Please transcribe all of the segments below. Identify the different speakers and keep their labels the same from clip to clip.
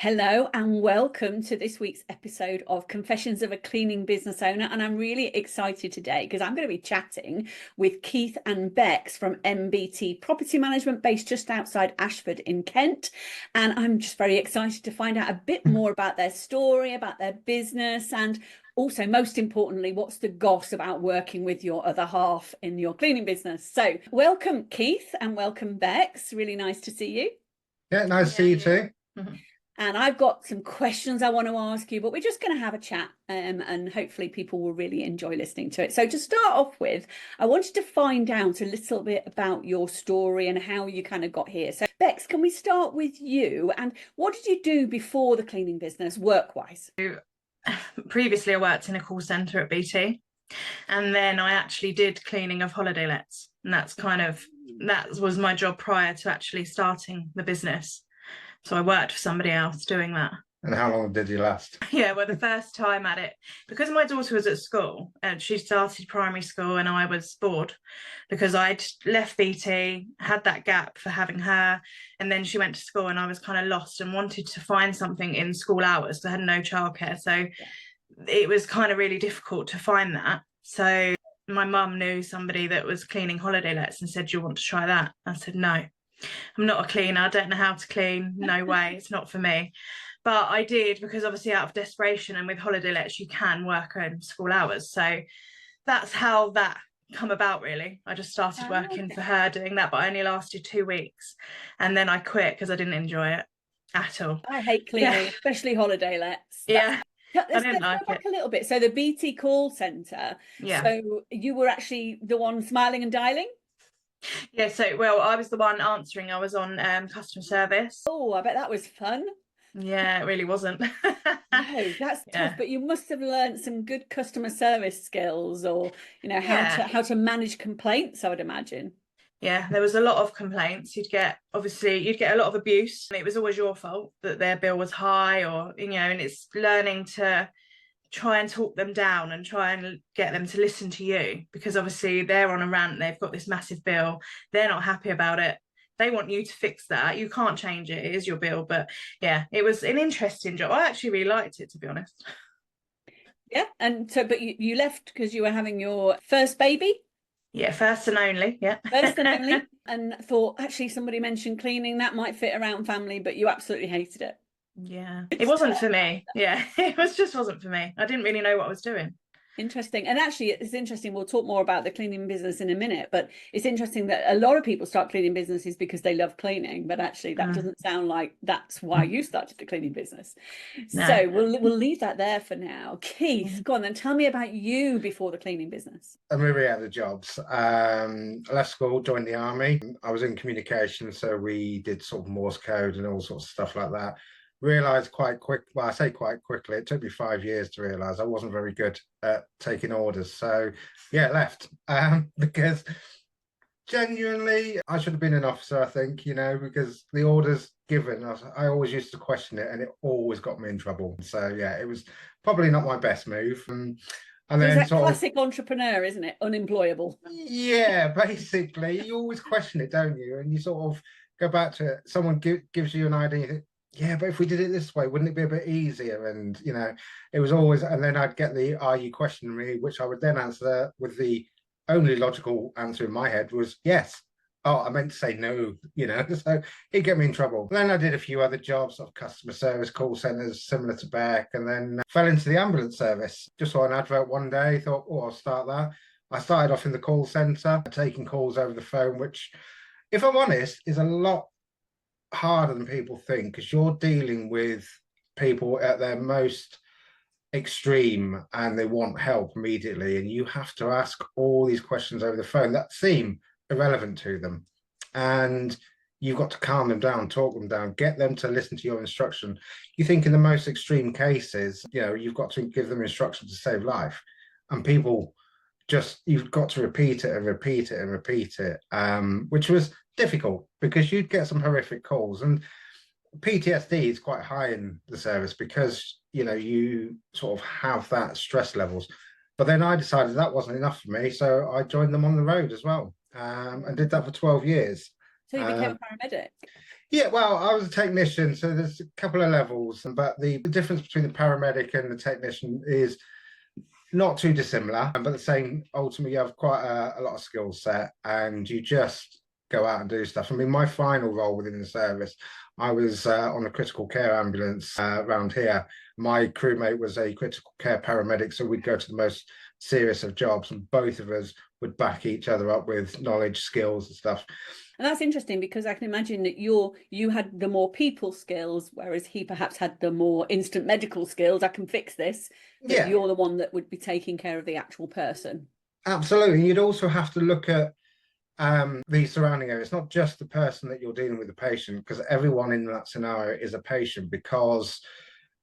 Speaker 1: Hello and welcome to this week's episode of Confessions of a Cleaning Business Owner. And I'm really excited today because I'm going to be chatting with Keith and Bex from MBT Property Management based just outside Ashford in Kent. And I'm just very excited to find out a bit more about their story, about their business, and also, most importantly, what's the goss about working with your other half in your cleaning business. So welcome, Keith, and welcome, Bex. Really nice to see you.
Speaker 2: Yeah, nice to see you too.
Speaker 1: And I've got some questions I want to ask you, but we're just going to have a chat and hopefully people will really enjoy listening to it. So to start off with, I wanted to find out a little bit about your story and how you kind of got here. So Bex, can we start with you? And what did you do before the cleaning business work-wise?
Speaker 3: Previously, I worked in a call centre at BT, and then I actually did cleaning of holiday lets. And that was my job prior to actually starting the business. So I worked for somebody else doing that.
Speaker 2: And how long did you last?
Speaker 3: Yeah, well, the first time at it, because my daughter was at school and she started primary school and I was bored because I'd left BT, had that gap for having her, and then she went to school and I was kind of lost and wanted to find something in school hours. So I had no childcare. So it was kind of really difficult to find that. So my mum knew somebody that was cleaning holiday lets and said, "Do you want to try that?" I said, "No. I'm not a cleaner. I don't know how to clean. No way. It's not for me." But I did because obviously out of desperation, and with holiday lets you can work in school hours. So that's how that come about, really. I just started working for her doing that, but I only lasted 2 weeks. And then I quit because I didn't enjoy it at all.
Speaker 1: I hate cleaning, especially holiday lets. Let's go back a little bit. So the BT call centre.
Speaker 3: Yeah.
Speaker 1: So you were actually the one smiling and dialing?
Speaker 3: Yeah, I was the one answering. I was on customer service.
Speaker 1: Oh, I bet that was fun.
Speaker 3: Yeah, it really wasn't.
Speaker 1: No, that's tough, but you must have learned some good customer service skills, or how to manage complaints, I would imagine.
Speaker 3: Yeah, there was a lot of complaints. You'd get a lot of abuse. It was always your fault that their bill was high, or and it's learning to try and talk them down and try and get them to listen to you, because obviously they're on a rant. They've got this massive bill. They're not happy about it. They want you to fix that. You can't change it. It is your bill. But yeah, it was an interesting job. I actually really liked it, to be honest.
Speaker 1: Yeah. And so, but you left because you were having your first baby?
Speaker 3: Yeah, first and only. Yeah.
Speaker 1: First and only. And thought, actually, somebody mentioned cleaning. That might fit around family, but you absolutely hated it.
Speaker 3: Yeah, it wasn't for me. Yeah, it just wasn't for me. I didn't really know what I was doing.
Speaker 1: Interesting. And actually, it's interesting. We'll talk more about the cleaning business in a minute, but it's interesting that a lot of people start cleaning businesses because they love cleaning, but actually that doesn't sound like that's why you started the cleaning business. No. So we'll leave that there for now. Keith, go on then. Tell me about you before the cleaning business.
Speaker 2: I moved out of the jobs. I left school, joined the army. I was in communication, so we did sort of Morse code and all sorts of stuff like that. Realised quite quick, well, I say quite quickly, it took me 5 years to realise I wasn't very good at taking orders. So yeah, left because genuinely I should have been an officer, I think, because the orders given, I always used to question it and it always got me in trouble. So yeah, it was probably not my best move. And then
Speaker 1: that classic entrepreneur, isn't it? Unemployable.
Speaker 2: Yeah, basically, you always question it, don't you? And you sort of go back to it. Someone gives you an idea, and you think, yeah, but if we did it this way, wouldn't it be a bit easier? And, it was always, and then I'd get the, "Are you questioning me?" which I would then answer with the only logical answer in my head was yes. Oh, I meant to say no, so it'd get me in trouble. Then I did a few other jobs of customer service, call centres, similar to Beck, and then fell into the ambulance service. Just saw an advert one day, thought, oh, I'll start that. I started off in the call centre, taking calls over the phone, which, if I'm honest, is a lot harder than people think, because you're dealing with people at their most extreme and they want help immediately, and you have to ask all these questions over the phone that seem irrelevant to them, and you've got to calm them down, talk them down, get them to listen to your instruction. You think in the most extreme cases, you've got to give them instruction to save life, and people you've got to repeat it and repeat it and repeat it, which was difficult because you'd get some horrific calls, and PTSD is quite high in the service because you sort of have that stress levels. But then I decided that wasn't enough for me, so I joined them on the road as well, and did that for 12 years.
Speaker 1: So you became a paramedic?
Speaker 2: Yeah, well, I was a technician, so there's a couple of levels, but the difference between the paramedic and the technician is not too dissimilar, but the same. Ultimately, you have quite a lot of skill set, and you just go out and do stuff. I mean, my final role within the service, I was on a critical care ambulance around here. My crewmate was a critical care paramedic, so we'd go to the most serious of jobs, and both of us would back each other up with knowledge, skills, and stuff.
Speaker 1: And that's interesting because I can imagine that you had the more people skills, whereas he perhaps had the more instant medical skills. I can fix this. But
Speaker 2: Yeah,
Speaker 1: you're the one that would be taking care of the actual person.
Speaker 2: absolutely. You'd also have to look at the surrounding area. It's not just the person that you're dealing with, the patient, because everyone in that scenario is a patient, because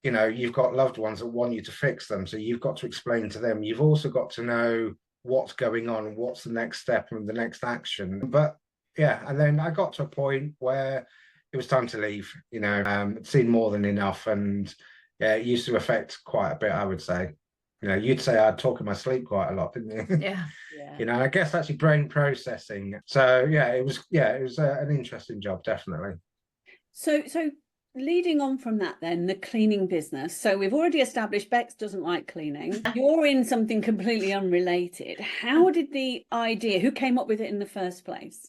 Speaker 2: you know you've got loved ones that want you to fix them, so you've got to explain to them. You've also got to know what's going on, what's the next step and the next action. But yeah, and then I got to a point where it was time to leave. I'd seen more than enough, and yeah, it used to affect quite a bit, I would say. You'd say I'd talk in my sleep quite a lot, didn't you?
Speaker 3: Yeah.
Speaker 2: I guess that's your brain processing. So yeah, it was an interesting job, definitely.
Speaker 1: So leading on from that then, the cleaning business. So we've already established Bex doesn't like cleaning. You're in something completely unrelated. How did who came up with it in the first place?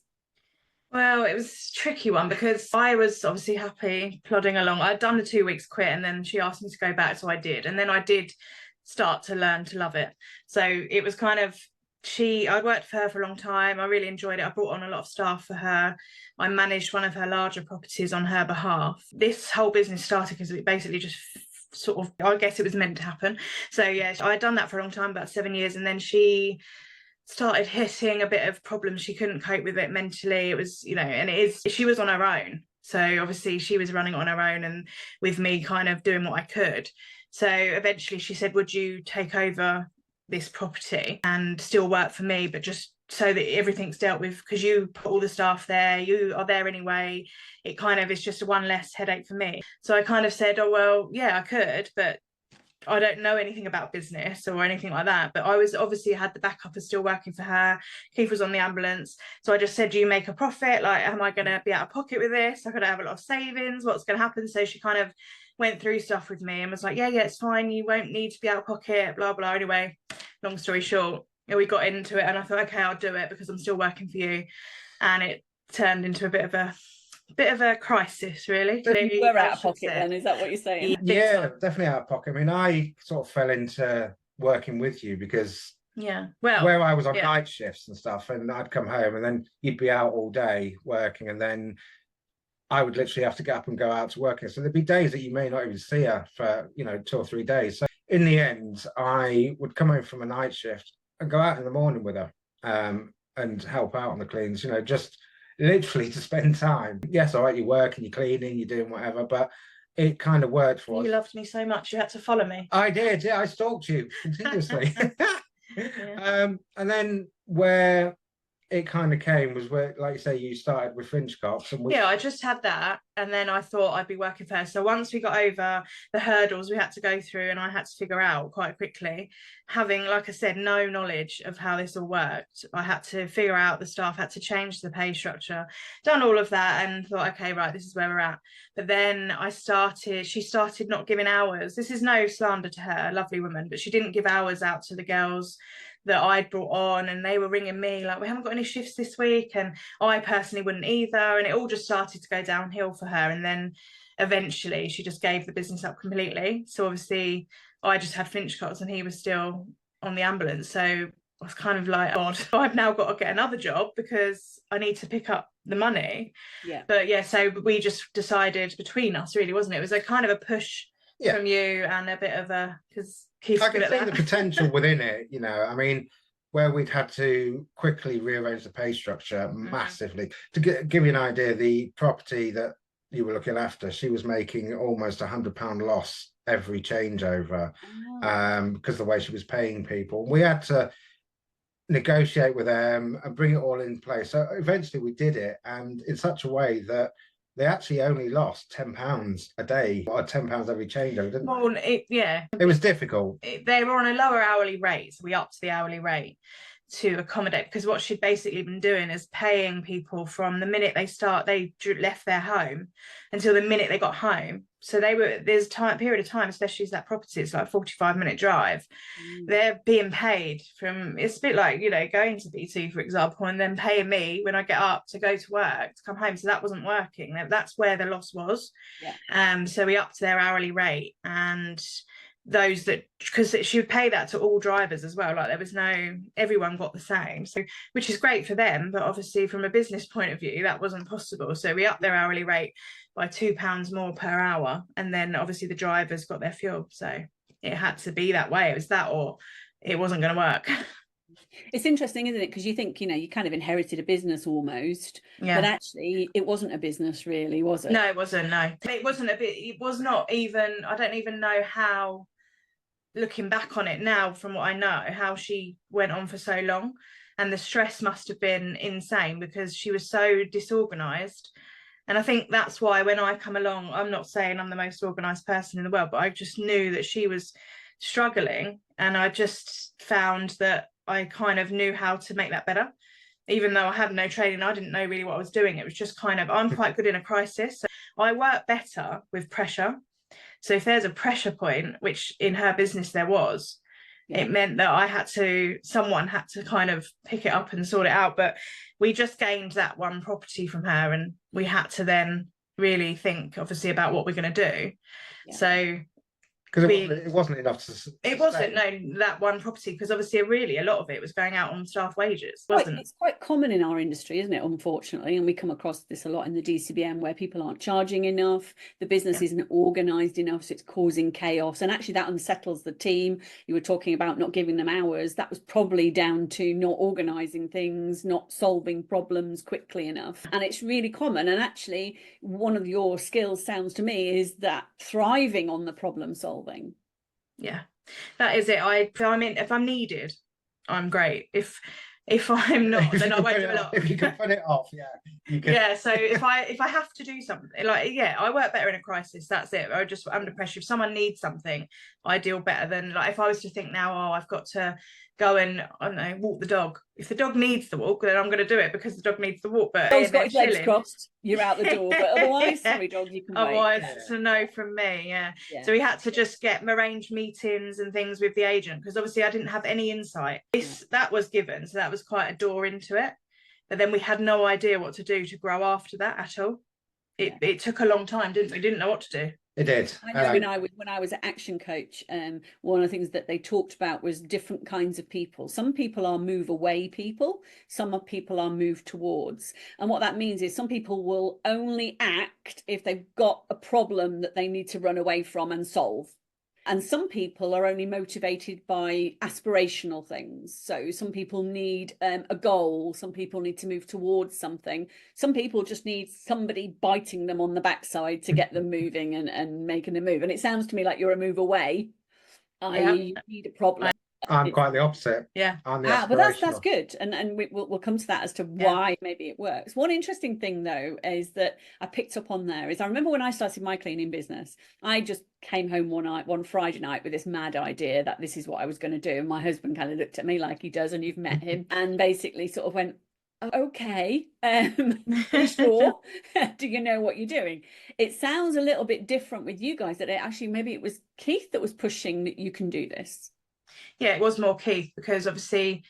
Speaker 3: Well, it was a tricky one because I was obviously happy plodding along. I'd done the 2 weeks quit, and then she asked me to go back, so I did. And then I did start to learn to love it. So it was kind of, I'd worked for her for a long time. I really enjoyed it. I brought on a lot of staff for her. I managed one of her larger properties on her behalf. This whole business started because it basically just sort of, I guess it was meant to happen. So yeah, I'd done that for a long time, about 7 years. And then she started hitting a bit of problems. She couldn't cope with it mentally. It was, she was on her own. So obviously she was running on her own, and with me kind of doing what I could. So eventually she said, would you take over this property and still work for me, but just so that everything's dealt with, because you put all the staff there, you are there anyway. It kind of is just one less headache for me. So I kind of said, oh, well, yeah, I could, but I don't know anything about business or anything like that. But I was obviously had the backup of still working for her. Keith was on the ambulance. So I just said, do you make a profit? Like, am I going to be out of pocket with this? I could have a lot of savings. What's going to happen? So she kind of went through stuff with me and was like, yeah, it's fine. You won't need to be out of pocket, blah, blah. Anyway, long story short, we got into it, and I thought, okay, I'll do it because I'm still working for you. And it turned into a bit of a crisis, really.
Speaker 1: You were out of pocket then, is that what you're saying?
Speaker 2: Yeah, definitely out of pocket. I mean, I sort of fell into working with you because where I was on night shifts and stuff, and I'd come home and then you'd be out all day working, and then I would literally have to get up and go out to work. So there'd be days that you may not even see her for 2 or 3 days. So in the end, I would come home from a night shift and go out in the morning with her and help out on the cleans, just literally to spend time. Yes, all right, you're working, you're cleaning, you're doing whatever, but it kind of worked for us.
Speaker 3: You loved me so much, you had to follow me.
Speaker 2: I did, yeah, I stalked you continuously. And then where it kind of came was where, like you say, you started with Finchcox. And
Speaker 3: I just had that, and then I thought I'd be working for her. So once we got over the hurdles we had to go through, and I had to figure out quite quickly, having, like I said, no knowledge of how this all worked, I had to figure out the staff, had to change the pay structure, done all of that, and thought, okay, right, this is where we're at. But then she started not giving hours. This is no slander to her, lovely woman, but she didn't give hours out to the girls that I'd brought on, and they were ringing me like, we haven't got any shifts this week, and I personally wouldn't either, and it all just started to go downhill for her. And then eventually she just gave the business up completely. So obviously I just had Finchcox and he was still on the ambulance, so I was kind of like, God, I've now got to get another job because I need to pick up the money. But so we just decided between us, really, wasn't it? It was a kind of a push from you and a bit of a, because
Speaker 2: I can see the potential within it, I mean, where we'd had to quickly rearrange the pay structure massively. To give you an idea, the property that you were looking after, she was making almost £100 loss every changeover because the way she was paying people. We had to negotiate with them and bring it all in place. So eventually we did it, and in such a way that they actually only lost £10 a day, or £10 every changeover, didn't they?
Speaker 3: It was
Speaker 2: difficult.
Speaker 3: They were on a lower hourly rate, so we upped the hourly rate. to accommodate, because what she'd basically been doing is paying people from the minute they left their home until the minute they got home. So there's period of time, especially as that property, it's like a 45-minute drive. They're being paid from, it's a bit like, you know, going to BT, for example, and then paying me when I get up to go to work to come home. So that wasn't working. That's where the loss was. So we upped their hourly rate, and those that, because she would pay that to all drivers as well, like there was everyone got the same, so which is great for them, but obviously from a business point of view that wasn't possible. So we upped their hourly rate by £2 more per hour, and then obviously the drivers got their fuel. So it had to be that way. It was that or it wasn't going to work.
Speaker 1: It's interesting, isn't it? Because you think, you know, you kind of inherited a business almost, but actually it wasn't a business really, was it?
Speaker 3: No, it wasn't. No, it wasn't it was not even, I don't even know how, looking back on it now from what I know, how she went on for so long. And the stress must have been insane because she was so disorganized. And I think that's why when I come along, I'm not saying I'm the most organized person in the world, but I just knew that she was struggling, and I just found that I kind of knew how to make that better. Even though I had no training, I didn't know really what I was doing. It was just kind of, I'm quite good in a crisis. So I work better with pressure. So if there's a pressure point, which in her business there was, it meant that someone had to kind of pick it up and sort it out. But we just gained that one property from her, and we had to then really think obviously about what we're going to do. So
Speaker 2: because it wasn't enough to
Speaker 3: it wasn't that one property, because obviously really a lot of it was going out on staff wages, wasn't
Speaker 1: it's quite common in our industry, isn't it, unfortunately, and we come across this a lot in the DCBM, where people aren't charging enough, the business isn't organized enough, so it's causing chaos, and actually that unsettles the team. You were talking about not giving them hours. That was probably down to not organizing things, not solving problems quickly enough, and it's really common. And actually one of your skills, sounds to me, is that thriving on the problem solving.
Speaker 3: Yeah, that is it. I mean, if I'm needed, I'm great. If I'm not, then I won't do a lot.
Speaker 2: If you can put it off, you can.
Speaker 3: Yeah, so if I have to do something, like, I work better in a crisis. That's it. I just under pressure. If someone needs something, I deal better than, like, if I was to think now, I've got to go and, I don't know, walk the dog. If the dog needs the walk, then I'm going to do it because the dog needs the walk. But
Speaker 1: dog's got his legs crossed, you're out the door. But otherwise, sorry, dog, you can wait.
Speaker 3: Otherwise, it's a no from me. So we had to just arrange meetings and things with the agent, because obviously I didn't have any insight. That was given, so that was quite a door into it. But then we had no idea what to do to grow after that at all. It took a long time, didn't we? Didn't know what to do.
Speaker 2: It did.
Speaker 1: I know when I was an action coach, one of the things that they talked about was different kinds of people. Some people are move away people, some people are move towards. And what that means is some people will only act if they've got a problem that they need to run away from and solve. And some people are only motivated by aspirational things. So some people need a goal. Some people need to move towards something. Some people just need somebody biting them on the backside to get them moving and making them move. And it sounds to me like you're a move away. You need a problem.
Speaker 2: I'm quite the opposite. I'm the
Speaker 1: but that's good, and we'll come to that as to why maybe it works. One interesting thing though is that I picked up on there is I remember when I started my cleaning business, I just came home one Friday night with this mad idea that this is what I was going to do, and my husband kind of looked at me like he does, and you've met him, and basically sort of went, okay, sure. Do you know what you're doing? It sounds a little bit different with you guys, that maybe it was Keith that was pushing that you can do this.
Speaker 3: Yeah, it was more Keith, because obviously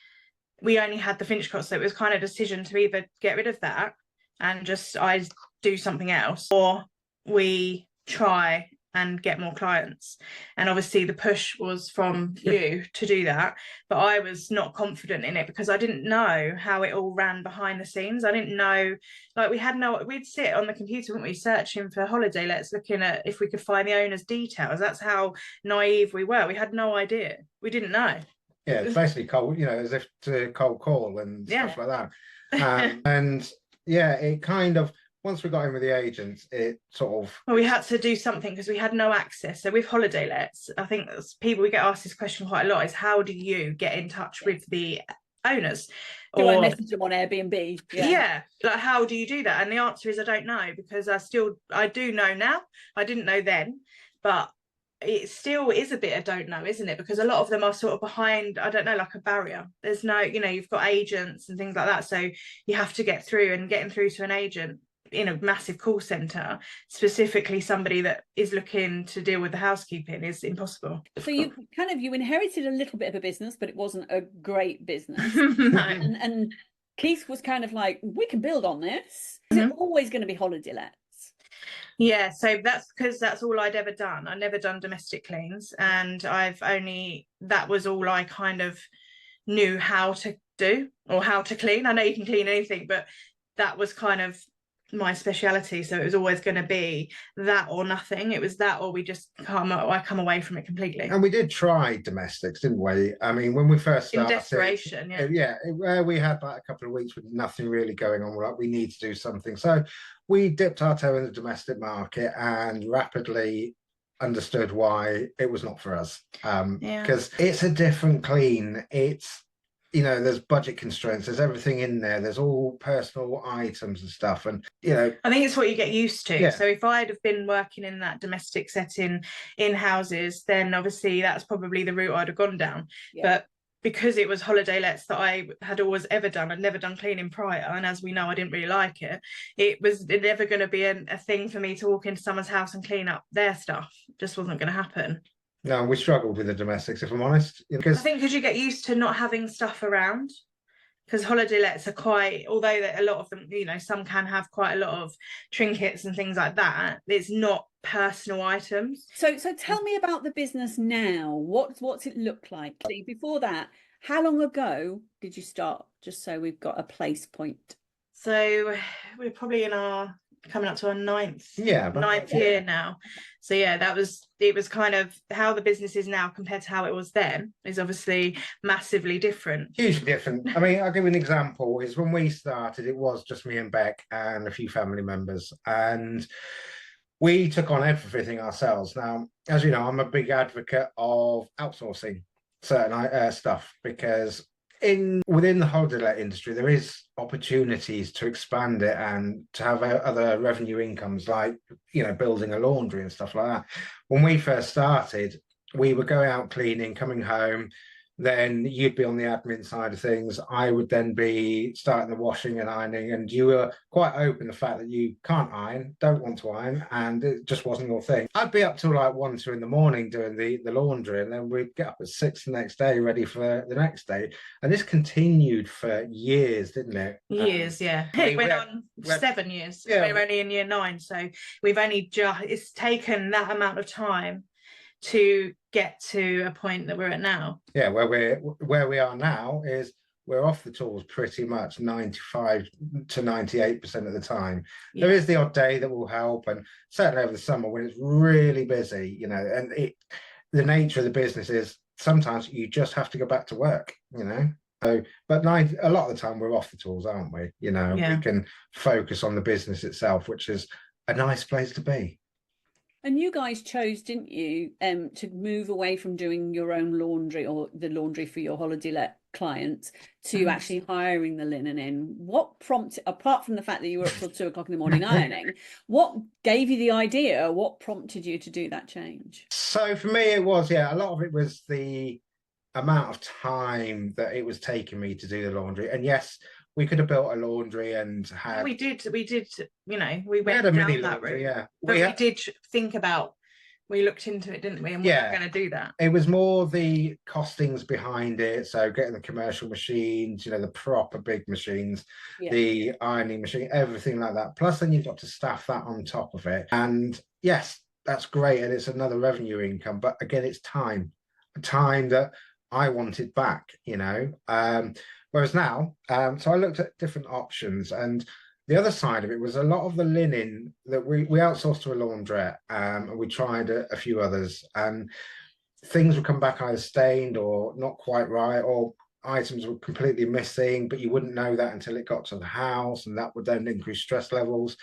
Speaker 3: we only had the finish cost, so it was kind of a decision to either get rid of that and just I do something else, or we try and get more clients. And obviously the push was from you to do that, but I was not confident in it because I didn't know how it all ran behind the scenes. I didn't know, like, we'd sit on the computer, wouldn't we, searching for holiday lets, looking at if we could find the owner's details. That's how naive we were. We had no idea. We didn't know.
Speaker 2: Yeah, it's basically cold, as if to cold call and stuff like that. And it kind of, once we got in with the agents, it sort of...
Speaker 3: Well, we had to do something because we had no access. So with holiday lets, I think we get asked this question quite a lot, is how do you get in touch with the owners?
Speaker 1: Do I message them on Airbnb?
Speaker 3: Yeah, like, how do you do that? And the answer is I don't know, because I do know now. I didn't know then, but it still is a bit of don't know, isn't it? Because a lot of them are sort of behind, I don't know, like a barrier. There's no, you know, you've got agents and things like that, so you have to get through, and getting through to an agent in a massive call center, specifically somebody that is looking to deal with the housekeeping, is impossible.
Speaker 1: So you inherited a little bit of a business, but it wasn't a great business.
Speaker 3: No.
Speaker 1: And Keith was kind of like, we can build on this. Is it always going to be holiday lets?
Speaker 3: Yeah, so that's because that's all I'd ever done. I'd never done domestic cleans, and that was all I kind of knew how to do, or how to clean. I know you can clean anything, but that was kind of my speciality. So it was always going to be that or nothing. It was that, or I come away from it completely.
Speaker 2: And we did try domestics, didn't we? I mean, when we first started,
Speaker 3: in desperation,
Speaker 2: where we had like a couple of weeks with nothing really going on, we're like, we need to do something. So we dipped our toe in the domestic market and rapidly understood why it was not for us. Because it's a different clean. It's, you know, there's budget constraints, there's everything in there, there's all personal items and stuff, and you know,
Speaker 3: I think it's what you get used to.
Speaker 2: Yeah.
Speaker 3: So if I'd have been working in that domestic setting in houses, then obviously that's probably the route I'd have gone down. But because it was holiday lets that I had always ever done, I'd never done cleaning prior, and as we know, I didn't really like it. It was never going to be a thing for me to walk into someone's house and clean up their stuff. It just wasn't going to happen.
Speaker 2: No, we struggled with the domestics, if I'm honest. Because
Speaker 3: I think because you get used to not having stuff around. Because holiday lets are quite, although a lot of them, you know, some can have quite a lot of trinkets and things like that, it's not personal items.
Speaker 1: So tell me about the business now. What's it look like? Before that, how long ago did you start? Just so we've got a place point.
Speaker 3: So we're probably coming up to our ninth year now. So it was kind of how the business is now compared to how it was then is obviously massively different.
Speaker 2: Hugely different. I mean, I'll give you an example. Is when we started, it was just me and Beck and a few family members, and we took on everything ourselves. Now, as you know, I'm a big advocate of outsourcing certain stuff, because within the holiday let industry, there is opportunities to expand it and to have other revenue incomes, like, you know, building a laundry and stuff like that. When we first started, we were going out cleaning, coming home, then you'd be on the admin side of things. I would then be starting the washing and ironing, and you were quite open the fact that you can't iron, don't want to iron, and it just wasn't your thing. I'd be up till like 1, 2 in the morning doing the laundry, and then we'd get up at 6 the next day ready for the next day. And this continued for years, didn't it?
Speaker 3: Years, yeah. It went on 7 years. Yeah. We're only in year 9, so we've only it's taken that amount of time to get to a point that we're at now.
Speaker 2: Yeah, where we are now is we're off the tools pretty much 95 to 98% of the time. Yeah. There is the odd day that will help, and certainly over the summer when it's really busy, you know, and the nature of the business is sometimes you just have to go back to work, you know. So, but a lot of the time we're off the tools, aren't we? You know, we can focus on the business itself, which is a nice place to be.
Speaker 1: And you guys chose, didn't you, to move away from doing your own laundry or the laundry for your holiday let clients to actually hiring the linen in? What prompted, apart from the fact that you were up till 2 o'clock in the morning ironing, what gave you the idea? What prompted you to do that change?
Speaker 2: So for me, it was, a lot of it was the amount of time that it was taking me to do the laundry. And yes, we could have built a laundry and had... We did,
Speaker 3: you know, we went down that route.
Speaker 2: Yeah.
Speaker 3: But we did think about, we looked into it, didn't we? And we were going to do that.
Speaker 2: It was more the costings behind it. So getting the commercial machines, you know, the proper big machines, the ironing machine, everything like that. Plus then you've got to staff that on top of it. And yes, that's great. And it's another revenue income. But again, it's time that I wanted back, you know. Whereas now, so I looked at different options, and the other side of it was a lot of the linen that we outsourced to a laundrette, and we tried a few others, and things would come back either stained or not quite right, or items were completely missing, but you wouldn't know that until it got to the house, and that would then increase stress levels.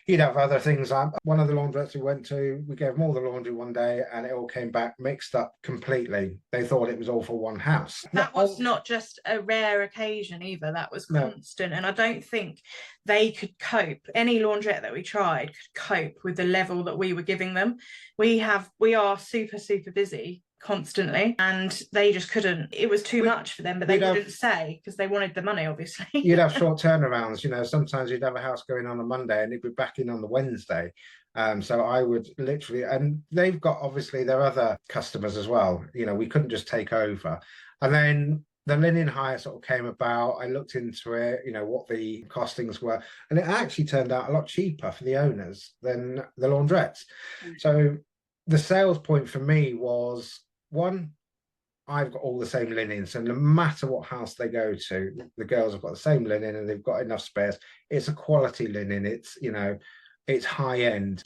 Speaker 2: You'd have other things. Like one of the laundrettes we went to, we gave them all the laundry one day and it all came back mixed up completely. They thought it was all for one house.
Speaker 3: That was not just a rare occasion either, that was constant. And I don't think they could cope, any laundrette that we tried could cope with the level that we were giving them. We are super busy constantly, and they just couldn't. It was too much for them, but they wouldn't say, because they wanted the money, obviously.
Speaker 2: You'd have short turnarounds, you know. Sometimes you'd have a house going on a Monday and it'd be back in on the Wednesday. So I would literally, and they've got obviously their other customers as well, you know. We couldn't just take over. And then the linen hire sort of came about. I looked into it, you know, what the costings were, and it actually turned out a lot cheaper for the owners than the laundrettes. So the sales point for me was, one, I've got all the same linen, so no matter what house they go to, the girls have got the same linen and they've got enough spares. It's a quality linen. It's, you know, it's high end.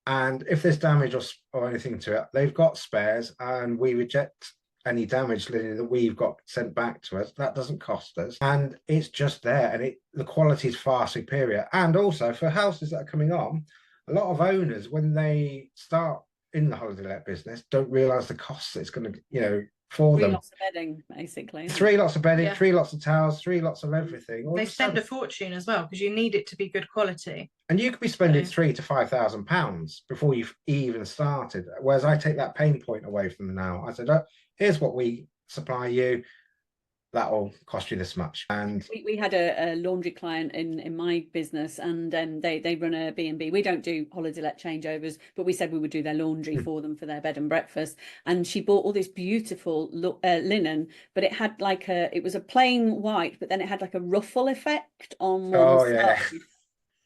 Speaker 2: And if there's damage or anything to it, they've got spares, and we reject any damaged linen that we've got sent back to us. That doesn't cost us, and it's just there, and the quality is far superior. And also for houses that are coming on, a lot of owners, when they start in the holiday let business, don't realize the costs it's going to, you know, for them.
Speaker 1: 3 lots of bedding, basically.
Speaker 2: 3 lots of bedding, 3 lots of towels, 3 lots of everything.
Speaker 3: They spend a fortune as well, because you need it to be good quality.
Speaker 2: And you could be spending £3,000 to £5,000 before you've even started. Whereas I take that pain point away from them now. I said, oh, here's what we supply you. That'll cost you this much. And
Speaker 1: we had a laundry client in my business, and they run a B&B. We don't do holiday let changeovers, but we said we would do their laundry for them for their bed and breakfast. And she bought all this beautiful linen, but it had like it was a plain white, but then it had like a ruffle effect on one side.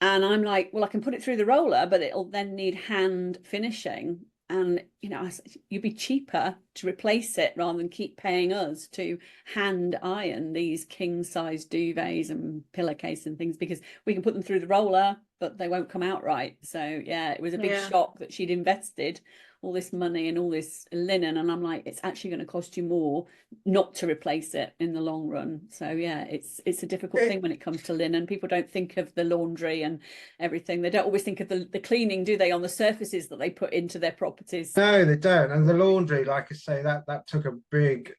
Speaker 1: And I'm like, well, I can put it through the roller, but it'll then need hand finishing. And, you know, you'd be cheaper to replace it rather than keep paying us to hand iron these king size duvets and pillowcase and things, because we can put them through the roller, but they won't come out right. So, yeah, it was a big shock that she'd invested all this money and all this linen. And I'm like, it's actually going to cost you more not to replace it in the long run. So, yeah, it's a difficult thing when it comes to linen. People don't think of the laundry and everything. They don't always think of the cleaning, do they, on the surfaces that they put into their properties?
Speaker 2: No, they don't. And the laundry, like I say, that took a big,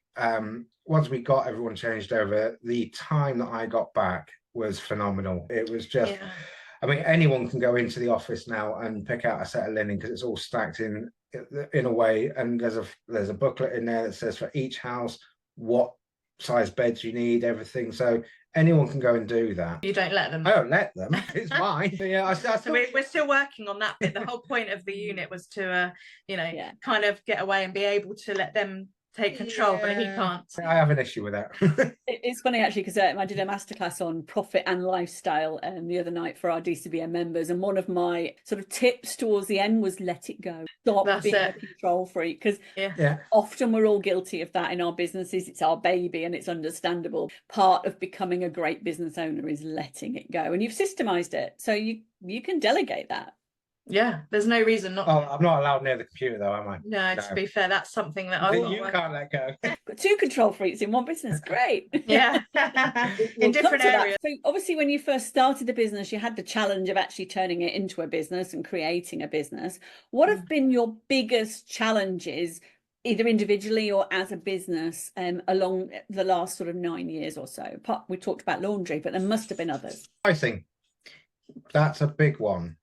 Speaker 2: once we got everyone changed over, the time that I got back was phenomenal. It was just, I mean, anyone can go into the office now and pick out a set of linen because it's all stacked in a way, and there's a booklet in there that says for each house what size beds you need, everything. So anyone can go and do that.
Speaker 3: You don't let them?
Speaker 2: I don't let them. It's mine. Yeah,
Speaker 3: so we're still working on that bit. The whole point of the unit was to kind of get away and be able to let them take control, but he can't.
Speaker 2: I have an issue with that.
Speaker 1: It's funny actually, because I did a masterclass on profit and lifestyle the other night for our DCBM members, and one of my sort of tips towards the end was let it go. Stop being a control freak, because often we're all guilty of that in our businesses. It's our baby and it's understandable. Part of becoming a great business owner is letting it go, and you've systemized it, so you can delegate that.
Speaker 3: Yeah, there's no reason not.
Speaker 2: Oh, I'm not allowed near the computer though, am I?
Speaker 3: No, to be fair, that's something that
Speaker 2: you can't let go.
Speaker 1: Got 2 control freaks in one business, great.
Speaker 3: Yeah. In different areas.
Speaker 1: So obviously when you first started the business, you had the challenge of actually turning it into a business and creating a business. What have been your biggest challenges, either individually or as a business, along the last sort of 9 years or so? We talked about laundry, but there must have been others.
Speaker 2: Pricing. That's a big one.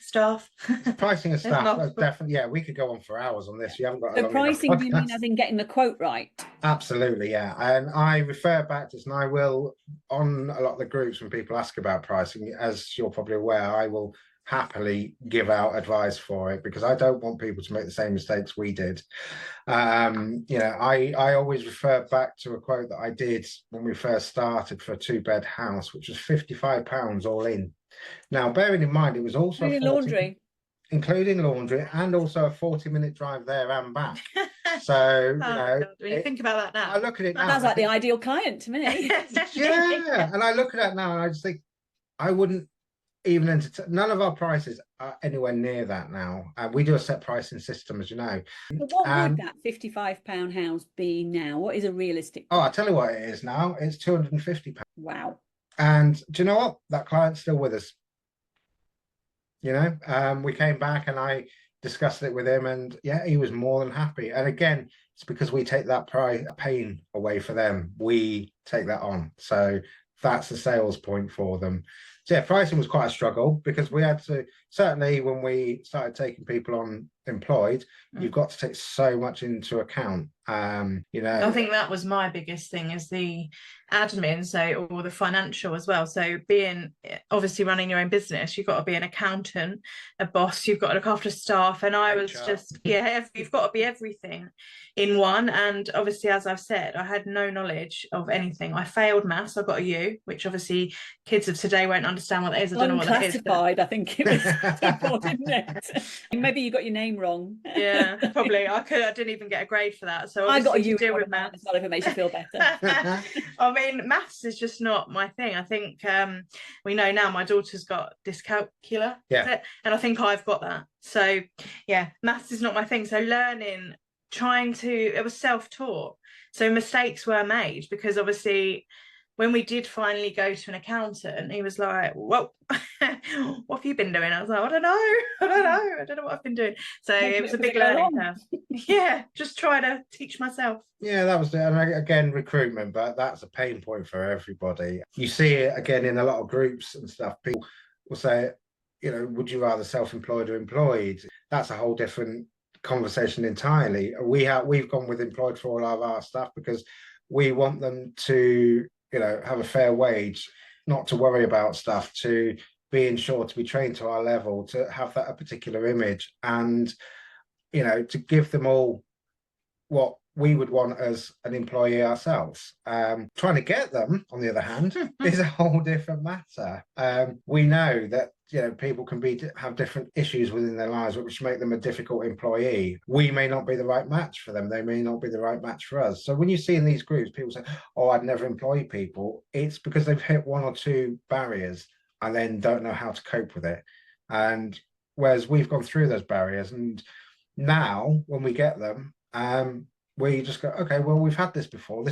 Speaker 3: Staff.
Speaker 2: Pricing of staff, definitely. Yeah, we could go on for hours on this. You haven't got.
Speaker 1: So pricing, do you mean as in getting the quote right?
Speaker 2: Absolutely, yeah. And I refer back to this, and I will, on a lot of the groups when people ask about pricing, as you're probably aware, I will happily give out advice for it, because I don't want people to make the same mistakes we did. I always refer back to a quote that I did when we first started for a 2-bed house, which was £55 all in. Now, bearing in mind, it was also including laundry, and also a 40-minute drive there and back. So,
Speaker 3: when you think about that now,
Speaker 2: I look at it now.
Speaker 1: That sounds like the ideal client to me.
Speaker 2: Yeah, and I look at that now and I just think, I wouldn't even none of our prices are anywhere near that now. We do a set pricing system, as you know.
Speaker 1: But what would that £55 house be now? What is a realistic
Speaker 2: price? Oh, I'll tell you what it is now. It's £250.
Speaker 1: Wow.
Speaker 2: And do you know what? That client's still with us. You know, we came back and I discussed it with him, and yeah, he was more than happy. And again, it's because we take that pain away for them. We take that on. So that's the sales point for them. So yeah, pricing was quite a struggle because we had to, certainly when we started taking people on employed, you've got to take so much into account. You know,
Speaker 3: I think that was my biggest thing, is the admin, so, or the financial as well. So being, obviously running your own business, you've got to be an accountant, a boss, you've got to look after staff, and I was just, yeah, you've got to be everything in one. And obviously, as I've said, I had no knowledge of anything. I failed maths. I got a U, which obviously kids of today won't understand what that is. I don't know what that is.
Speaker 1: Unclassified, I think it was, didn't it? Maybe you got your name wrong.
Speaker 3: Yeah, probably. I didn't even get a grade for that. So
Speaker 1: I got a
Speaker 3: U.
Speaker 1: Deal with maths. Not if it makes you feel better.
Speaker 3: I mean, maths is just not my thing. I think we know now my daughter's got dyscalculia,
Speaker 2: yeah,
Speaker 3: and I think I've got that. So yeah, maths is not my thing. So learning, it was self-taught. So mistakes were made, because obviously when we did finally go to an accountant, he was like, whoa, what have you been doing? I was like, I don't know what I've been doing. So it was a big learning curve. Yeah, just try to teach myself.
Speaker 2: Yeah, that was and again, recruitment, but that's a pain point for everybody. You see it again in a lot of groups and stuff. People will say, you know, would you rather self-employed or employed? That's a whole different conversation entirely. We've gone with employed for all of our staff because we want them to, you know, have a fair wage, not to worry about stuff, to be insured, to be trained to our level, to have that a particular image, and, you know, to give them all what we would want as an employee ourselves. Trying to get them, on the other hand, is a whole different matter. We know that, you know, people can have different issues within their lives which make them a difficult employee. We may not be the right match for them. They may not be the right match for us. So when you see in these groups, people say, oh, I'd never employ people. It's because they've hit one or two barriers and then don't know how to cope with it. And whereas we've gone through those barriers, and now when we get them, where you just go, okay, well, we've had this before.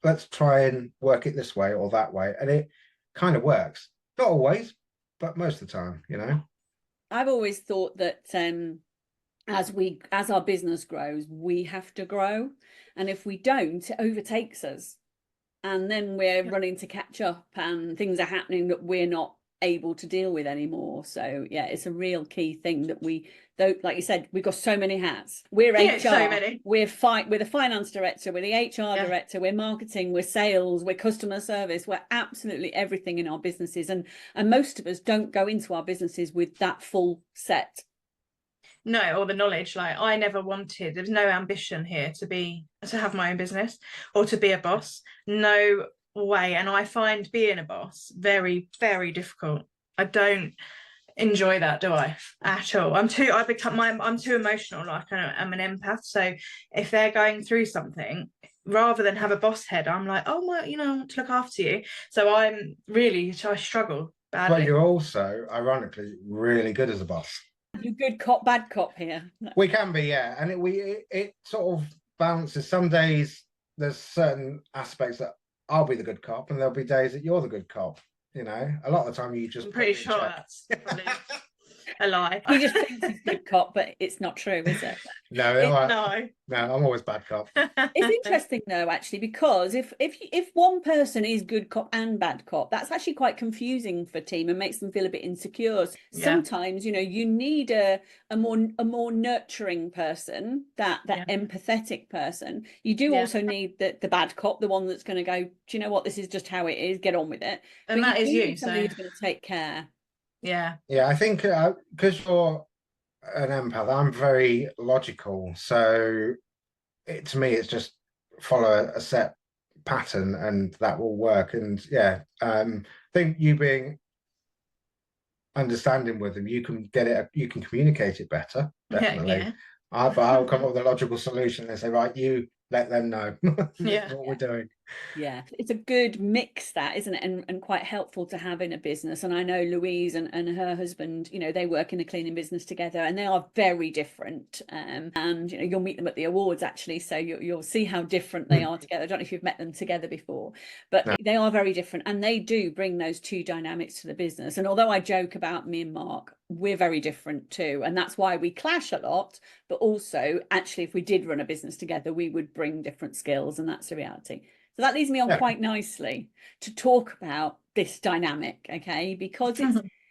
Speaker 2: Let's try and work it this way or that way. And it kind of works. Not always, but most of the time, you know.
Speaker 1: I've always thought that as our business grows, we have to grow. And if we don't, it overtakes us. And then we're running to catch up, and things are happening that we're not able to deal with anymore. So yeah, it's a real key thing that like you said, we've got so many hats. We're HR,
Speaker 3: so many.
Speaker 1: we're the finance director, we're the HR director, we're marketing, we're sales, we're customer service, we're absolutely everything in our businesses, and most of us don't go into our businesses with that full set.
Speaker 3: No, or the knowledge. Like, I never wanted, there's no ambition here to have my own business or to be a boss. No way. And I find being a boss very, very difficult. I don't enjoy that, do I, at all? I'm too emotional. Like, I'm an empath. So if they're going through something, rather than have a boss head, I'm like, oh my, you know, I want to look after you. So I struggle badly.
Speaker 2: But you're also, ironically, really good as a boss.
Speaker 1: You're good cop, bad cop here.
Speaker 2: We can be, yeah. And it sort of balances. Some days there's certain aspects that I'll be the good cop, and there'll be days that you're the good cop. You know, a lot of the time you just.
Speaker 3: I'm pretty sure that's probably a lie.
Speaker 1: He just thinks he's good cop, but it's not true, is it?
Speaker 2: No, I'm always bad cop.
Speaker 1: It's interesting though, actually, because if one person is good cop and bad cop, that's actually quite confusing for a team and makes them feel a bit insecure. Sometimes, you know, you need a more nurturing person, that empathetic person. You do also need the bad cop, the one that's going to go, do you know what, this is just how it is, get on with it.
Speaker 3: And that is you.
Speaker 1: Somebody who's going to take care.
Speaker 3: Yeah.
Speaker 2: I think because you're an empath, I'm very logical, so to me it's just follow a set pattern and that will work. And I think you being understanding with them, you can communicate it better, definitely. But I'll come up with a logical solution and say, right, you let them know
Speaker 3: Yeah.
Speaker 2: what we're doing.
Speaker 1: Yeah, it's a good mix, that, isn't it? And quite helpful to have in a business. And I know Louise and her husband, you know, they work in a cleaning business together, and they are very different. And you know, you'll meet them at the awards actually, so you'll see how different they are together. I don't know if you've met them together before, but
Speaker 2: No.
Speaker 1: they are very different, and they do bring those two dynamics to the business. And although I joke about me and Mark, we're very different too, and that's why we clash a lot. But also, actually, if we did run a business together, we would bring different skills, and that's the reality. So that leads me on quite nicely to talk about this dynamic, okay? Because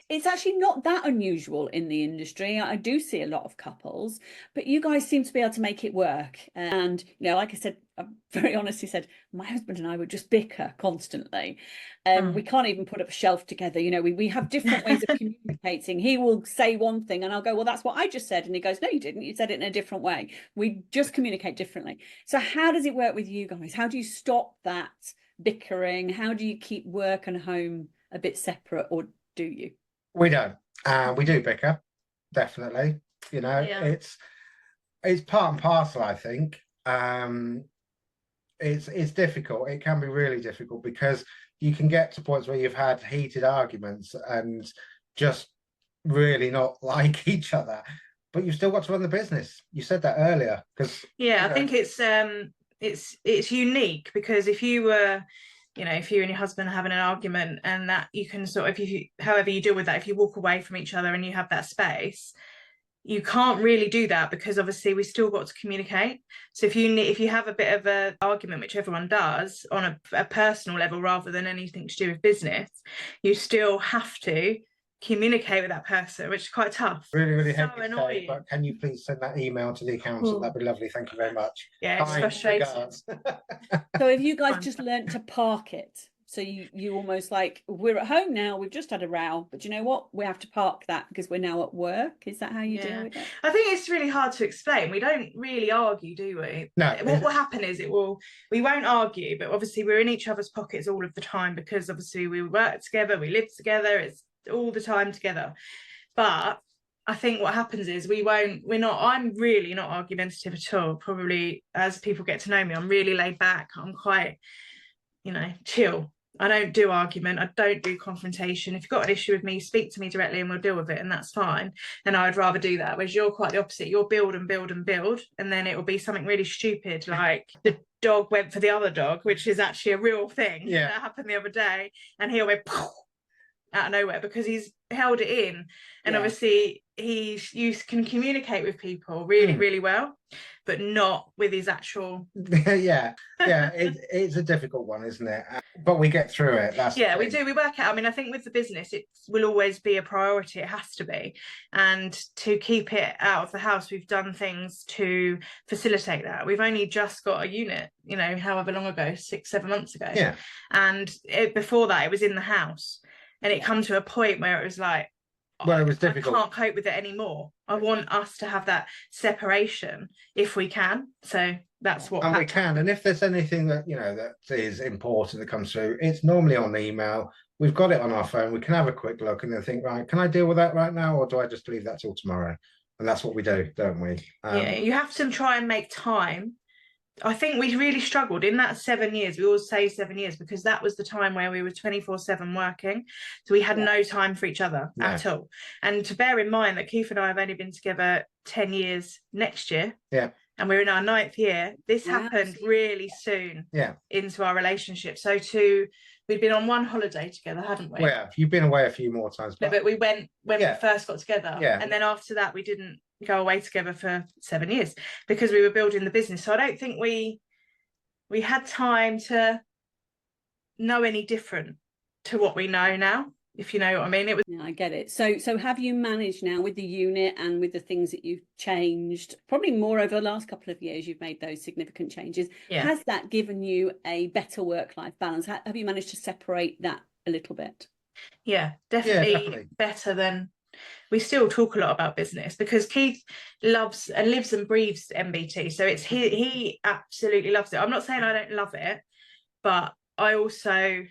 Speaker 1: it's actually not that unusual in the industry. I do see a lot of couples, but you guys seem to be able to make it work. And, you know, like I said, I very honestly said, my husband and I would just bicker constantly. We can't even put up a shelf together. You know, we have different ways of communicating. He will say one thing and I'll go, well, that's what I just said. And he goes, no, you didn't. You said it in a different way. We just communicate differently. So how does it work with you guys? How do you stop that bickering? How do you keep work and home a bit separate, or do you?
Speaker 2: We don't. We do bicker, definitely. You know, it's part and parcel, I think. It's difficult. It can be really difficult because you can get to points where you've had heated arguments and just really not like each other, but you've still got to run the business. You said that earlier, because
Speaker 3: I think it's unique, because if you were, you know, if you and your husband are having an argument, and that you can sort of, if you, however you deal with that, if you walk away from each other and you have that space, you can't really do that, because obviously we still got to communicate. So if you have a bit of an argument, which everyone does on a personal level rather than anything to do with business, you still have to communicate with that person, which is quite tough.
Speaker 2: Really
Speaker 3: so
Speaker 2: hate to
Speaker 3: annoying.
Speaker 2: say, but can you please send that email to the accountant? That'd be lovely. Thank you very much.
Speaker 3: Yeah, it's frustrating.
Speaker 1: So have you guys just learned to park it? So you almost like, we're at home now, we've just had a row, but you know what? We have to park that because we're now at work. Is that how you deal with it?
Speaker 3: I think it's really hard to explain. We don't really argue, do we?
Speaker 2: No.
Speaker 3: What will happen is we won't argue, but obviously we're in each other's pockets all of the time, because obviously we work together, we live together, it's all the time together. But I think what happens is I'm really not argumentative at all. Probably as people get to know me, I'm really laid back. I'm quite, you know, chill. I don't do argument. I don't do confrontation. If you've got an issue with me, speak to me directly and we'll deal with it, and that's fine. And I'd rather do that. Whereas you're quite the opposite. You'll build and build and build, and then it will be something really stupid, like the dog went for the other dog, which is actually a real thing that happened the other day, and he'll go out of nowhere because he's held it in. And obviously you can communicate with people really well, but not with his actual
Speaker 2: it's a difficult one, isn't it? But we get through it. We do,
Speaker 3: we work out. I mean, I think with the business it will always be a priority. It has to be, and to keep it out of the house, we've done things to facilitate that. We've only just got a unit, you know, however long ago, 6-7 months ago, and before that it was in the house. And it come to a point where it was like,
Speaker 2: it was difficult.
Speaker 3: I can't cope with it anymore. I want us to have that separation if we can. So that's what
Speaker 2: we can. And if there's anything that, you know, that is important that comes through, it's normally on email. We've got it on our phone. We can have a quick look and then think, right, can I deal with that right now, or do I just leave that till tomorrow? And that's what we do, don't we?
Speaker 3: You have to try and make time. I think we really struggled in that 7 years. We always say 7 years because that was the time where we were 24/7 working. So we had no time for each other at all. And to bear in mind that Keith and I have only been together 10 years next year.
Speaker 2: Yeah.
Speaker 3: And we're in our 9th year. This happened really soon into our relationship. So we'd been on one holiday together, hadn't we?
Speaker 2: Well, you've been away a few more times.
Speaker 3: But we went when we first got together. Yeah. And then after that, we didn't go away together for 7 years because we were building the business. So I don't think we had time to know any different to what we know now, if you know what I mean. It was
Speaker 1: I get it. So have you managed now with the unit and with the things that you've changed, probably more over the last couple of years, you've made those significant changes. Has that given you a better work-life balance? Have you managed to separate that a little bit?
Speaker 3: Definitely better than. We still talk a lot about business because Keith loves and lives and breathes MBT. So it's he absolutely loves it. I'm not saying I don't love it, but I also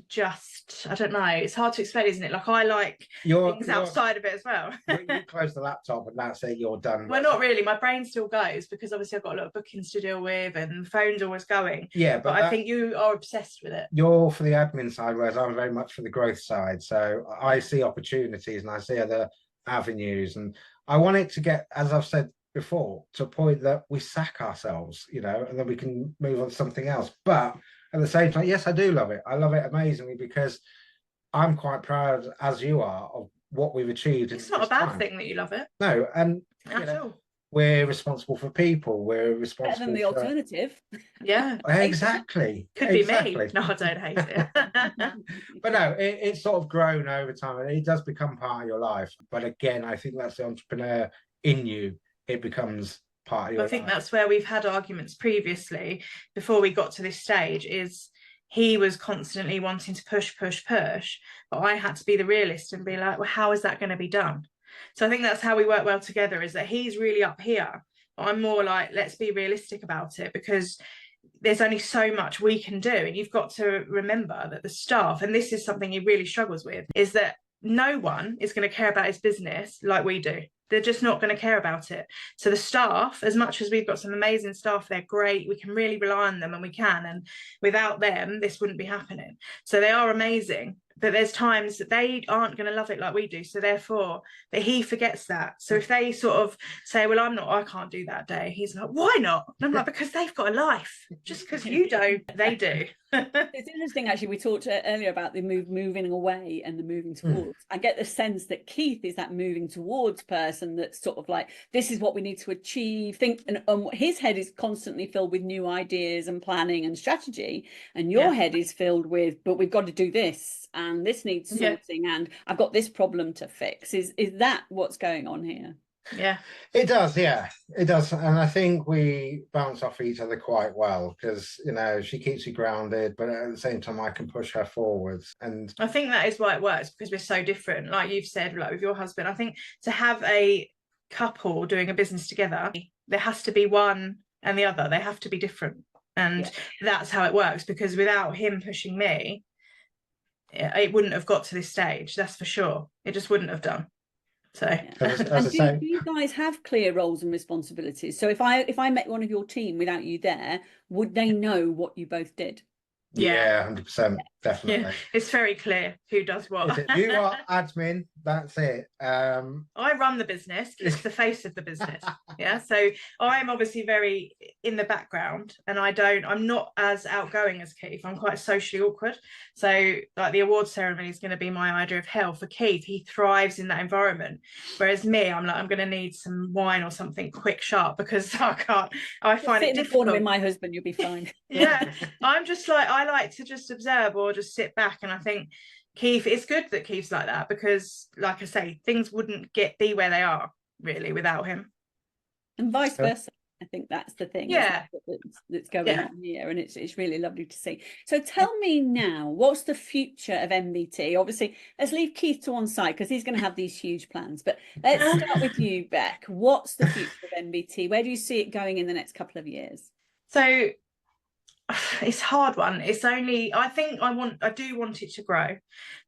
Speaker 3: just, I don't know, it's hard to explain, isn't it? Like, I like things outside of it as well.
Speaker 2: You close the laptop and that's it, you're done.
Speaker 3: Well, not really. My brain still goes because obviously I've got a lot of bookings to deal with and the phone's always going.
Speaker 2: Yeah,
Speaker 3: but I think you are obsessed with it.
Speaker 2: You're for the admin side, whereas I'm very much for the growth side. So I see opportunities and I see other avenues, and I want it to get, as I've said before, to a point that we sack ourselves, and then we can move on to something else. But at the same time, yes, I do love it. I love it amazingly because I'm quite proud, as you are, of what we've achieved.
Speaker 3: It's not a bad thing that you love it.
Speaker 2: No, and
Speaker 3: at all.
Speaker 2: We're responsible for people. We're responsible
Speaker 1: better than the alternative.
Speaker 3: Yeah,
Speaker 2: exactly.
Speaker 3: Could be me. No, I don't hate it.
Speaker 2: But no, it's sort of grown over time, and it does become part of your life. But again, I think that's the entrepreneur in you. It becomes part of your life.
Speaker 3: I think that's where we've had arguments previously before we got to this stage, is he was constantly wanting to push, but I had to be the realist and be like, well, how is that going to be done? So I think that's how we work well together, is that he's really up here, but I'm more like, let's be realistic about it, because there's only so much we can do. And you've got to remember that the staff, and this is something he really struggles with, is that no one is going to care about his business like we do. They're just not going to care about it. So the staff, as much as we've got some amazing staff, they're great, we can really rely on them, and we can, and without them this wouldn't be happening. So they are amazing, but there's times that they aren't going to love it like we do, so therefore that he forgets that. So if they sort of say, well, I can't do that day, he's like, why not? And I'm like, because they've got a life. Just because you don't, they do.
Speaker 1: It's interesting, actually. We talked earlier about the moving away and the moving towards. I get the sense that Keith is that moving towards person that's sort of like, this is what we need to achieve. And his head is constantly filled with new ideas and planning and strategy, and your head is filled with, but we've got to do this, and this needs sorting, and I've got this problem to fix. Is that what's going on here?
Speaker 3: Yeah,
Speaker 2: it does. Yeah, it does. And I think we bounce off each other quite well, because she keeps you grounded, but at the same time I can push her forwards. And
Speaker 3: I think that is why it works, because we're so different. Like you've said, like with your husband, I think to have a couple doing a business together, there has to be one and the other. They have to be different, and that's how it works, because without him pushing me, it wouldn't have got to this stage, that's for sure. It just wouldn't have done. So
Speaker 1: and do you guys have clear roles and responsibilities? So if I met one of your team without you there, would they know what you both did?
Speaker 2: Yeah, 100%, definitely.
Speaker 3: Yeah, it's very clear who does what.
Speaker 2: You are admin, that's it.
Speaker 3: I run the business, it's the face of the business. Yeah, so I'm obviously very in the background, and I'm not as outgoing as Keith. I'm quite socially awkward. So like the award ceremony is going to be my idea of hell. For Keith, he thrives in that environment, whereas me, I'm like, I'm going to need some wine or something quick, sharp, because I find it difficult.
Speaker 1: With my husband, you'll be fine.
Speaker 3: Yeah, I'm just like, I like to just observe or just sit back, and I think Keith, it's good that Keith's like that, because like I say, things wouldn't be where they are really without him,
Speaker 1: and vice versa. I think that's the thing that's going on here, and it's really lovely to see. So tell me now, what's the future of MBT? Obviously, let's leave Keith to one side because he's going to have these huge plans, but let's start with you, Beck. What's the future of MBT? Where do you see it going in the next couple of years?
Speaker 3: So it's a hard one. It's only, I think I do want it to grow,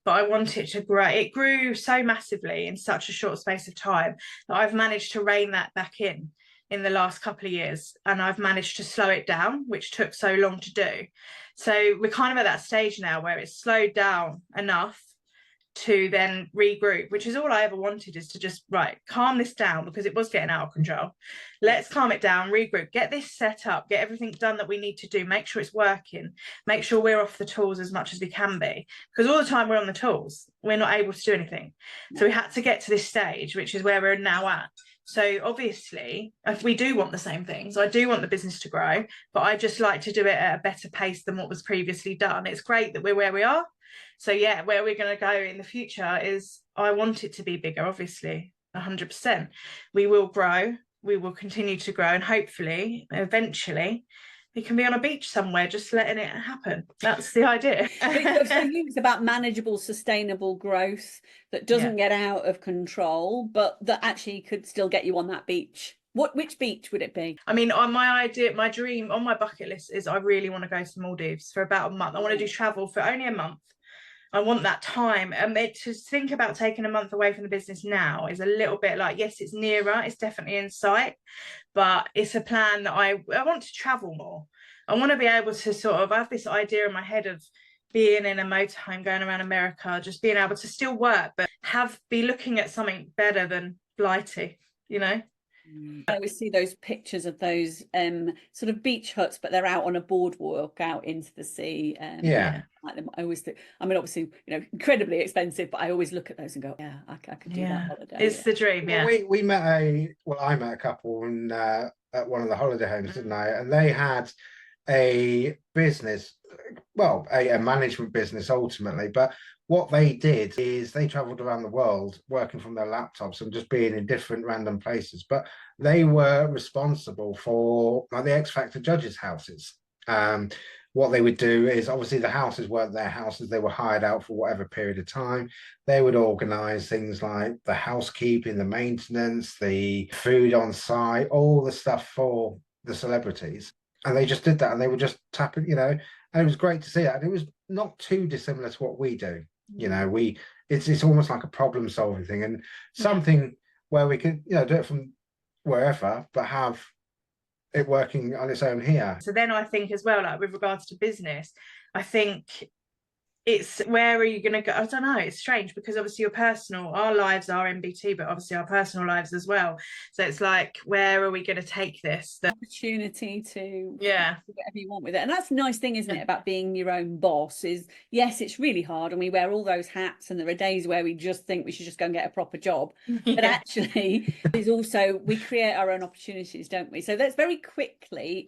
Speaker 3: but I want it to grow. It grew so massively in such a short space of time that I've managed to rein that back in the last couple of years, and I've managed to slow it down, which took so long to do. So we're kind of at that stage now where it's slowed down enough to then regroup, which is all I ever wanted, is to just calm this down, because it was getting out of control. Let's calm it down, regroup, get this set up, get everything done that we need to do, make sure it's working, make sure we're off the tools as much as we can be, because all the time we're on the tools, we're not able to do anything. So we had to get to this stage, which is where we're now at. So obviously, if we do want the same things, I do want the business to grow, but I just like to do it at a better pace than what was previously done. It's great that we're where we are. So yeah, where we're going to go in the future is, I want it to be bigger, obviously, 100%. We will grow, we will continue to grow, and hopefully, eventually, we can be on a beach somewhere, just letting it happen. That's the idea.
Speaker 1: For you, it's about manageable, sustainable growth that doesn't get out of control, but that actually could still get you on that beach. Which beach would it be?
Speaker 3: I mean, on my dream on my bucket list is, I really want to go to Maldives for about a month. I want to do travel for only a month, I want that time. To think about taking a month away from the business now is a little bit like, yes, it's nearer, it's definitely in sight, but it's a plan that I want to travel more. I want to be able to sort of have this idea in my head of being in a motorhome going around America, just being able to still work, but be looking at something better than Blighty, you know.
Speaker 1: I always see those pictures of those sort of beach huts, but they're out on a boardwalk out into the sea.
Speaker 2: Yeah.
Speaker 1: Like them. I always think, I mean, obviously, you know, incredibly expensive, but I always look at those and go, yeah, I could do that holiday.
Speaker 3: It's the dream.
Speaker 2: Well, we met I met a couple in, at one of the holiday homes, didn't I? And they had a business, well, a management business ultimately, but what they did is they traveled around the world working from their laptops and just being in different random places, but they were responsible for like the X Factor judges' houses. What they would do is, obviously the houses weren't their houses, they were hired out for whatever period of time. They would organize things like the housekeeping, the maintenance, the food on site, all the stuff for the celebrities. And they just did that, and they were just tapping, you know, and it was great to see that. And it was not too dissimilar to what we do. You know, it's almost like a problem solving thing, and something where we could, you know, do it from wherever, but have it working on its own here.
Speaker 3: So then I think as well, like with regards to business, I think it's, where are you going to go? I don't know. It's strange because obviously our lives are MBT, but obviously our personal lives as well. So it's like, where are we going to take this? The
Speaker 1: opportunity to
Speaker 3: do
Speaker 1: whatever you want with it. And that's the nice thing, isn't it, about being your own boss is, yes, it's really hard and we wear all those hats and there are days where we just think we should just go and get a proper job. But actually, there's also, we create our own opportunities, don't we? So that's very quickly,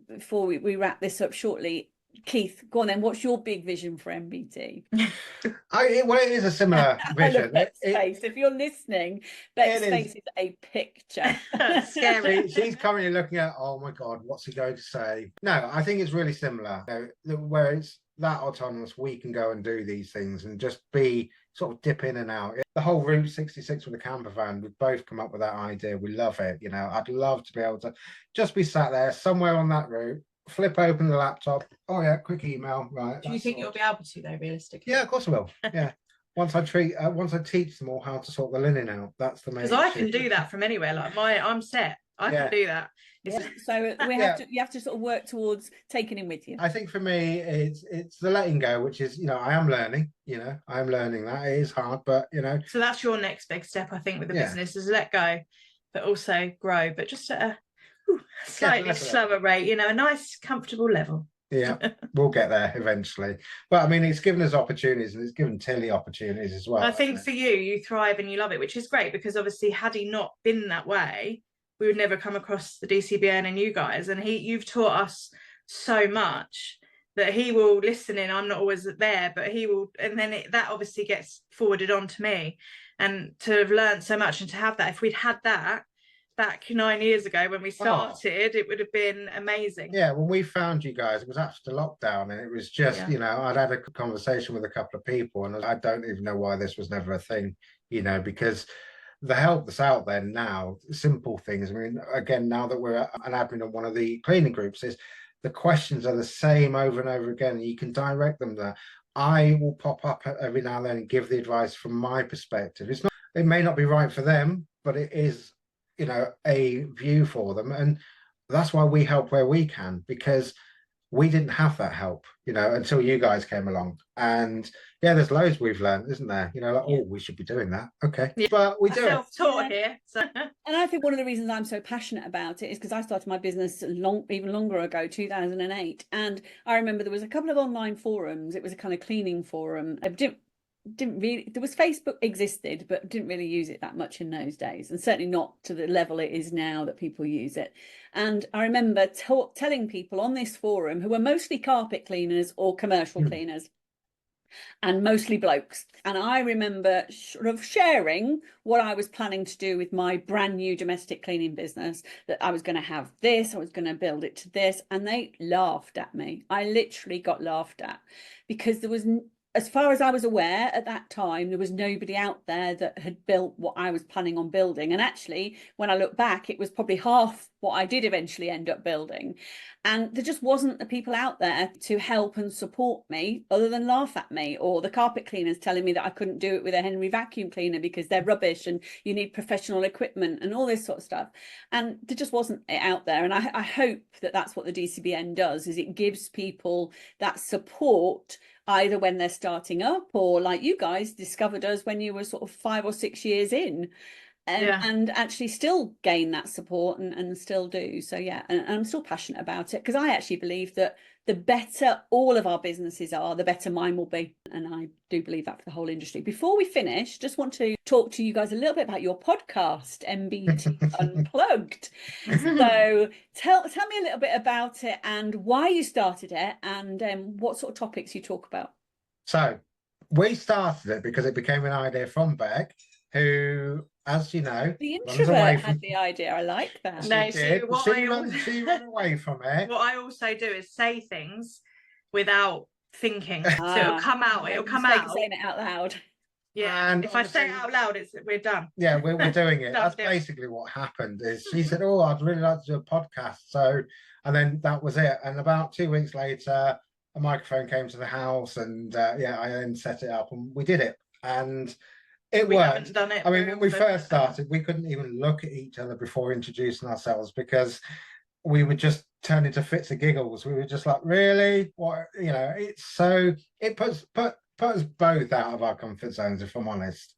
Speaker 1: before we wrap this up shortly, Keith, go on then. What's your big vision for MBT?
Speaker 2: Well, it is a similar vision.
Speaker 1: Face. If you're listening, Beck's face is a picture.
Speaker 3: Scary.
Speaker 2: She's currently looking at, oh my God, what's he going to say? No, I think it's really similar. You know, where it's that autonomous, we can go and do these things and just be sort of dip in and out. The whole Route 66 with the camper van, we've both come up with that idea. We love it. You know, I'd love to be able to just be sat there somewhere on that route, flip open the laptop. Oh yeah, quick email. Right.
Speaker 3: Do you think you'll be able to though, realistically?
Speaker 2: Yeah, of course I will. Yeah. Once I teach them all how to sort the linen out, that's the main.
Speaker 3: Because I can do that from anywhere. Like I'm set. I can do that.
Speaker 1: So you have to sort of work towards taking him with you.
Speaker 2: I think for me, it's the letting go, which is, you know, I am learning. You know, I am learning that. It is hard, but you know.
Speaker 3: So that's your next big step, I think, with the business is let go, but also grow, but just at a slightly slower rate, you know, a nice comfortable level.
Speaker 2: Yeah, we'll get there eventually. But I mean, it's given us opportunities, and it's given Tilly opportunities as well.
Speaker 3: I think for you thrive and you love it, which is great, because obviously had he not been that way, we would never come across the DCBN and you guys, and you've taught us so much that he will listen in. I'm not always there, but he will, and then that obviously gets forwarded on to me, and to have learned so much and to have that, if we'd had that back 9 years ago when we started, it would have been amazing.
Speaker 2: Yeah, when we found you guys, it was after lockdown, and it was just, you know, I'd had a conversation with a couple of people, and I don't even know why this was never a thing, you know, because the help that's out there now, simple things. I mean, again, now that we're an admin on one of the cleaning groups, is the questions are the same over and over again. You can direct them there. I will pop up every now and then and give the advice from my perspective. It may not be right for them, but it is, you know, a view for them. And that's why we help where we can, because we didn't have that help, you know, until you guys came along. And yeah, there's loads we've learned, isn't there? You know, like, oh, we should be doing that. Okay. Yeah. But we do
Speaker 3: self-taught here. So.
Speaker 1: And I think one of the reasons I'm so passionate about it is because I started my business even longer ago, 2008. And I remember there was a couple of online forums. It was a kind of cleaning forum. I didn't really, there was Facebook existed, but didn't really use it that much in those days, and certainly not to the level it is now that people use it. And I remember telling people on this forum, who were mostly carpet cleaners or commercial cleaners, and mostly blokes, and I remember sort of sharing what I was planning to do with my brand new domestic cleaning business, that I was going to have this, I was going to build it to this, and they laughed at me. I literally got laughed at, because there was, as far as I was aware at that time, there was nobody out there that had built what I was planning on building. And actually, when I look back, it was probably half what I did eventually end up building. And there just wasn't the people out there to help and support me other than laugh at me, or the carpet cleaners telling me that I couldn't do it with a Henry vacuum cleaner because they're rubbish and you need professional equipment and all this sort of stuff. And there just wasn't it out there. And I hope that that's what the DCBN does, is it gives people that support either when they're starting up, or like you guys discovered us when you were sort of 5 or 6 years in. And actually still gain that support and still do. So yeah, and I'm still passionate about it, because I actually believe that the better all of our businesses are, the better mine will be. And I do believe that for the whole industry. Before we finish, just want to talk to you guys a little bit about your podcast, MBT Unplugged. So tell me a little bit about it and why you started it, and what sort of topics you talk about.
Speaker 2: So we started it because it became an idea from Beck, who, as you know,
Speaker 1: the introvert had the idea. I like that.
Speaker 3: No,
Speaker 2: she ran away from it.
Speaker 3: What I also do is say things without thinking, so it'll come out. It'll come out.
Speaker 1: Saying it out loud.
Speaker 3: Yeah, and if I say it out loud, we're done.
Speaker 2: Yeah, we're doing it. That's
Speaker 3: done.
Speaker 2: Basically what happened. Is she said, "Oh, I'd really like to do a podcast." So, and then that was it. And about 2 weeks later, a microphone came to the house, and I then set it up, and we did it. And it
Speaker 3: we
Speaker 2: worked.
Speaker 3: Haven't done it.
Speaker 2: I mean, when we first started, we couldn't even look at each other before introducing ourselves, because we would just turn into fits of giggles. We were just like, really? What? It's so, it puts us both out of our comfort zones, if I'm honest.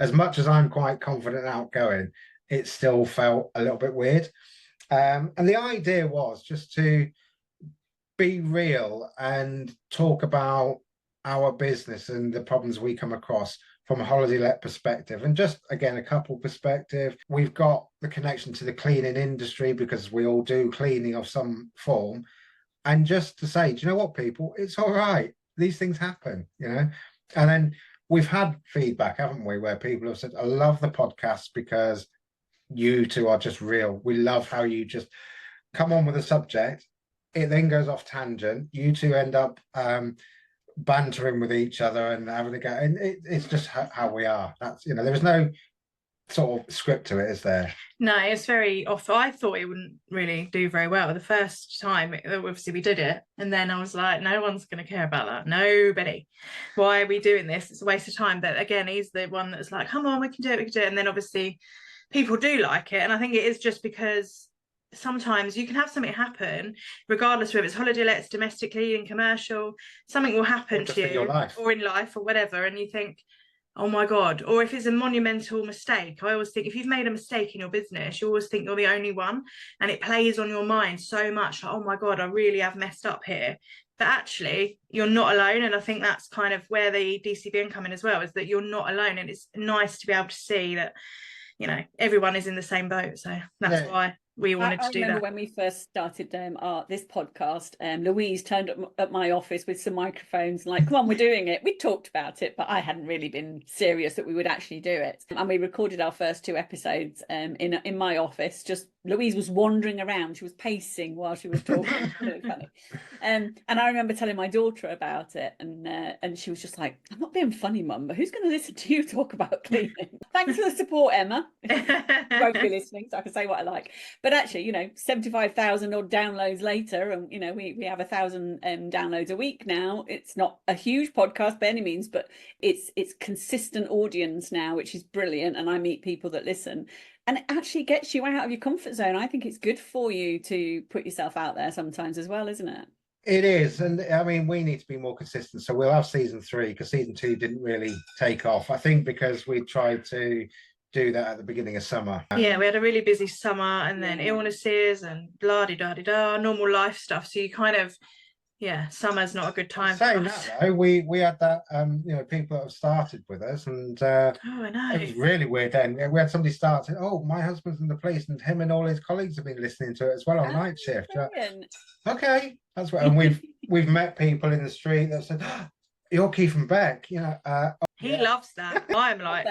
Speaker 2: As much as I'm quite confident and outgoing, it still felt a little bit weird. And the idea was just to be real and talk about our business and the problems we come across from a holiday let perspective, and just again a couple perspective. We've got the connection to the cleaning industry because we all do cleaning of some form, and just to say, do you know what, people, it's all right, these things happen, and then we've had feedback, haven't we, where people have said, I love the podcast because you two are just real. We love how you just come on with a subject, it then goes off tangent, you two end up bantering with each other and having a go, and it's just how we are. That's there is no sort of script to it, is there?
Speaker 3: No, it's very off. I thought it wouldn't really do very well the first time. Obviously we did it, and then I was like, no one's going to care about that, nobody. Why are we doing this? It's a waste of time. But again, he's the one that's like, come on, we can do it, and then obviously people do like it. And I think it is just because sometimes you can have something happen, regardless of whether it's holiday lets, domestically, in commercial, something will happen to you, or in life, or whatever, and you think, oh my God. Or if it's a monumental mistake, I always think if you've made a mistake in your business, you always think you're the only one, and it plays on your mind so much, like, oh my God, I really have messed up here. But actually you're not alone. And I think that's kind of where the DCBN come in as well, is that you're not alone, and it's nice to be able to see that everyone is in the same boat. So that's why we wanted to do that. I remember
Speaker 1: when we first started this podcast, Louise turned up at my office with some microphones, like, come on, we're doing it. We talked about it, but I hadn't really been serious that we would actually do it. And we recorded our first 2 episodes in my office. Just Louise was wandering around. She was pacing while she was talking. Really funny. And I remember telling my daughter about it, and she was just like, I'm not being funny, Mum, but who's going to listen to you talk about cleaning? Thanks for the support, Emma. You won't be listening, so I can say what I like. But actually, 75,000 odd downloads later, and we have 1,000 downloads a week now. It's not a huge podcast by any means, but it's consistent audience now, which is brilliant. And I meet people that listen, and it actually gets you out of your comfort zone. I think it's good for you to put yourself out there sometimes as well, isn't it?
Speaker 2: It is. And I mean, we need to be more consistent. So we'll have season 3, because season 2 didn't really take off, I think, because we tried to do that at the beginning of summer.
Speaker 3: Yeah, we had a really busy summer, and then illnesses and blah-de-da-de-da, normal life stuff. So you kind of, summer's not a good time.
Speaker 2: Saying that though, we had that people that have started with us, and
Speaker 3: I know,
Speaker 2: it was really weird. Then we had somebody start saying, oh, my husband's in the police, and him and all his colleagues have been listening to it as well on night shift. Okay, that's what. And we've met people in the street that said, oh, you're Keith and Beck,
Speaker 3: he loves that. I'm like,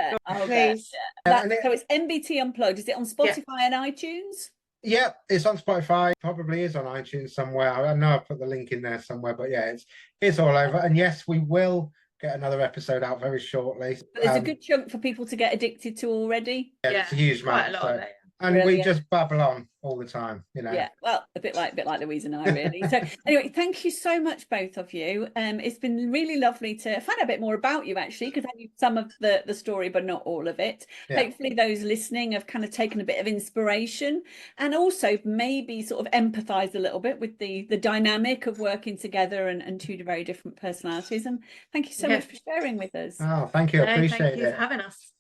Speaker 3: please.
Speaker 1: So it's MBT Unplugged. Is it on Spotify and iTunes?
Speaker 2: Yeah, it's on Spotify. Probably is on iTunes somewhere. I know I've put the link in there somewhere, but yeah, it's all over. And yes, we will get another episode out very shortly.
Speaker 1: But there's a good chunk for people to get addicted to already.
Speaker 2: Yeah, it's a huge amount. And
Speaker 1: Brilliant.
Speaker 2: we just babble on all the time, you know.
Speaker 1: Yeah, well, a bit like Louise and I, really. So anyway, thank you so much, both of you. It's been really lovely to find out a bit more about you, actually, because I knew some of the story, but not all of it.
Speaker 2: Yeah.
Speaker 1: Hopefully those listening have kind of taken a bit of inspiration, and also maybe sort of empathise a little bit with the dynamic of working together and two very different personalities. And thank you so much for sharing with us.
Speaker 2: Oh, thank you. I appreciate
Speaker 3: Thank you
Speaker 2: it.
Speaker 3: for having us.